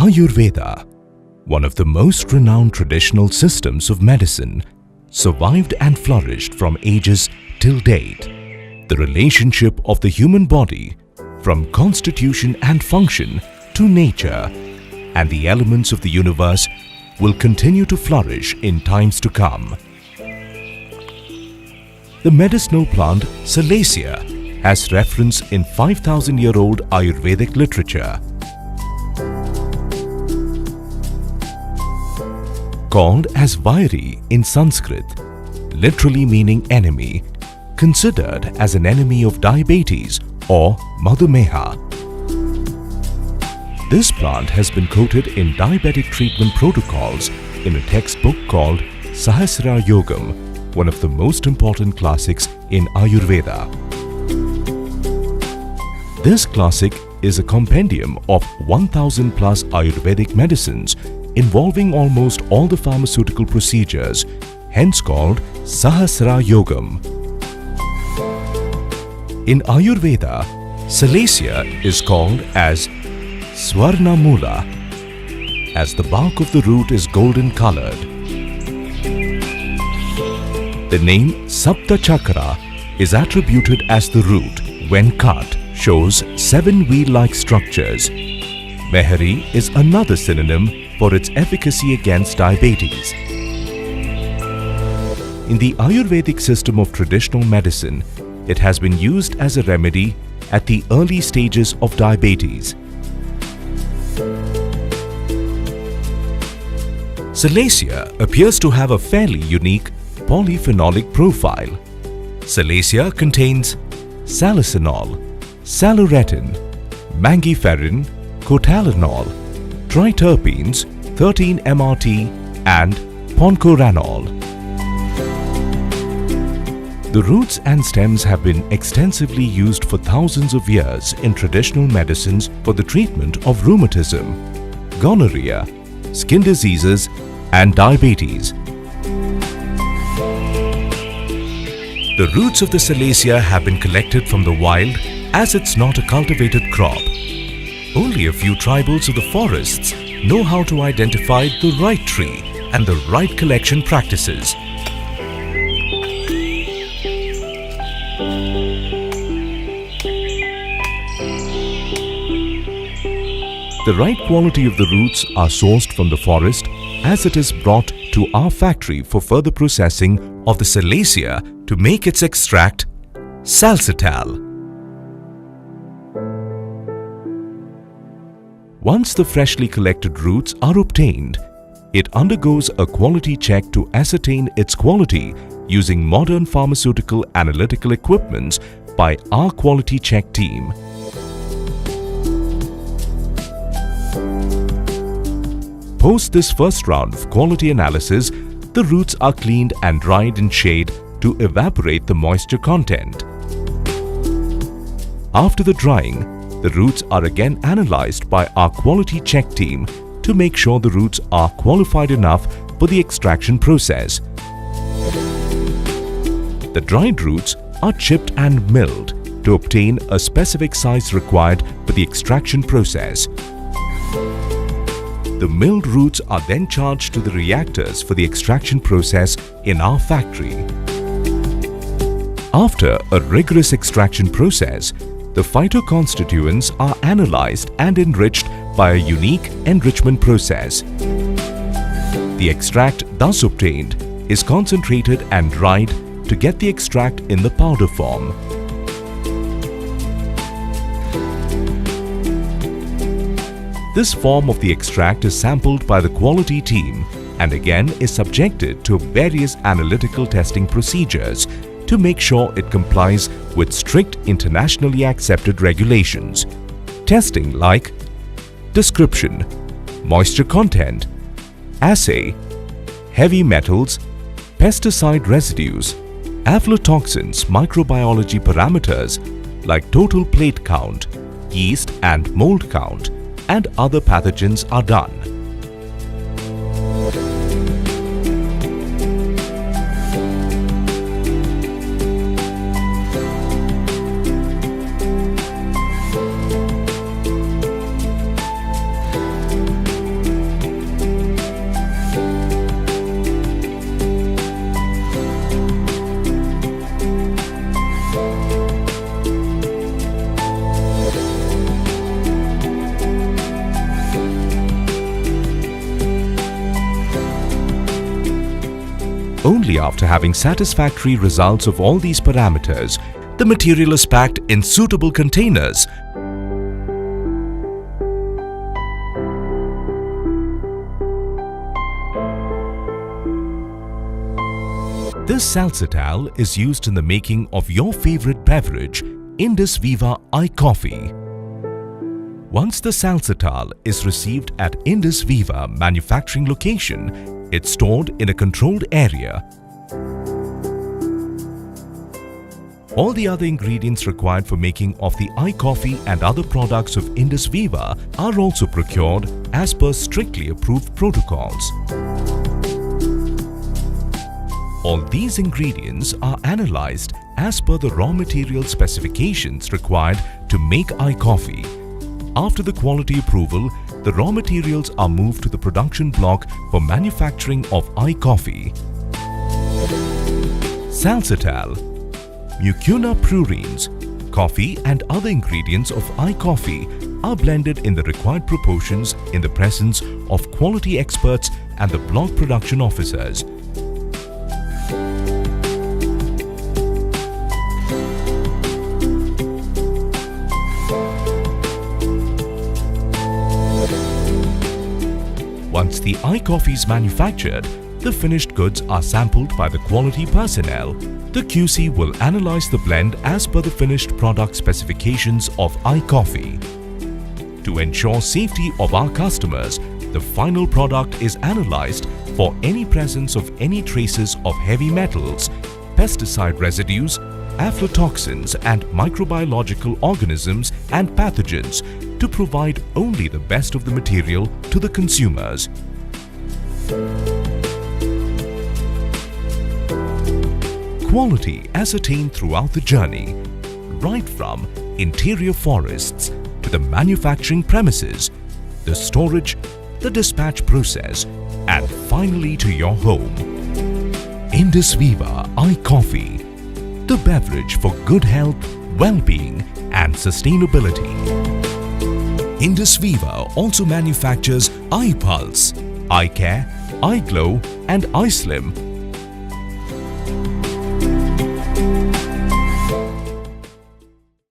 Ayurveda, one of the most renowned traditional systems of medicine, survived and flourished from ages till date. The relationship of the human body, from constitution and function to nature, and the elements of the universe will continue to flourish in times to come. The medicinal plant Salacia has reference in 5,000-year-old Ayurvedic literature. Called as Vairi in Sanskrit, literally meaning enemy, considered as an enemy of diabetes or Madhumeha. This plant has been quoted in diabetic treatment protocols in a textbook called Sahasrara Yogam, one of the most important classics in Ayurveda. This classic is a compendium of 1,000 plus Ayurvedic medicines involving almost all the pharmaceutical procedures, hence called Sahasrara Yogam. In Ayurveda, Salacia is called as Swarna Mula, as the bark of the root is golden colored. The name Sapta Chakra is attributed as the root, when cut, shows 7 wheel-like structures. Mehari is another synonym for its efficacy against diabetes. In the Ayurvedic system of traditional medicine, it has been used as a remedy at the early stages of diabetes. Salacia appears to have a fairly unique polyphenolic profile. Salacia contains salicylic, saluretin, mangiferin, cotalinol, triterpenes, 13-MRT and poncoranol. The roots and stems have been extensively used for thousands of years in traditional medicines for the treatment of rheumatism, gonorrhea, skin diseases and diabetes. The roots of the Salacia have been collected from the wild as it's not a cultivated crop. Only a few tribals of the forests know how to identify the right tree and the right collection practices. The right quality of the roots are sourced from the forest as it is brought to our factory for further processing of the Salacia to make its extract, Salcital. Once the freshly collected roots are obtained, it undergoes a quality check to ascertain its quality using modern pharmaceutical analytical equipments by our quality check team. Post this first round of quality analysis, the roots are cleaned and dried in shade to evaporate the moisture content. After the drying, the roots are again analyzed by our quality check team to make sure the roots are qualified enough for the extraction process. The dried roots are chipped and milled to obtain a specific size required for the extraction process. The milled roots are then charged to the reactors for the extraction process in our factory. After a rigorous extraction process, the phytoconstituents are analyzed and enriched by a unique enrichment process. The extract thus obtained is concentrated and dried to get the extract in the powder form. This form of the extract is sampled by the quality team and again is subjected to various analytical testing procedures to make sure it complies with strict internationally accepted regulations. Testing like description, moisture content, assay, heavy metals, pesticide residues, aflatoxins, microbiology parameters like total plate count, yeast and mold count, and other pathogens are done. Only after having satisfactory results of all these parameters, the material is packed in suitable containers. This Salcetal is used in the making of your favorite beverage, Indus Viva iCoffee. Once the Salcetal is received at Indus Viva manufacturing location, it's stored in a controlled area. All the other ingredients required for making of the iCoffee and other products of Indus Viva are also procured as per strictly approved protocols. All these ingredients are analyzed as per the raw material specifications required to make iCoffee. After the quality approval, the raw materials are moved to the production block for manufacturing of iCoffee. Salcetal, mucuna prurens, coffee and other ingredients of iCoffee are blended in the required proportions in the presence of quality experts and the block production officers. Once the iCoffee is manufactured, the finished goods are sampled by the quality personnel. The QC will analyze the blend as per the finished product specifications of iCoffee. To ensure safety of our customers, the final product is analyzed for any presence of any traces of heavy metals, pesticide residues, aflatoxins and microbiological organisms and pathogens to provide only the best of the material to the consumers. Quality ascertained throughout the journey, right from interior forests to the manufacturing premises, the storage, the dispatch process, and finally to your home. Indus Viva iCoffee, the beverage for good health, well-being and sustainability. Indus Viva also manufactures iPulse, iCare, iGlow and iSlim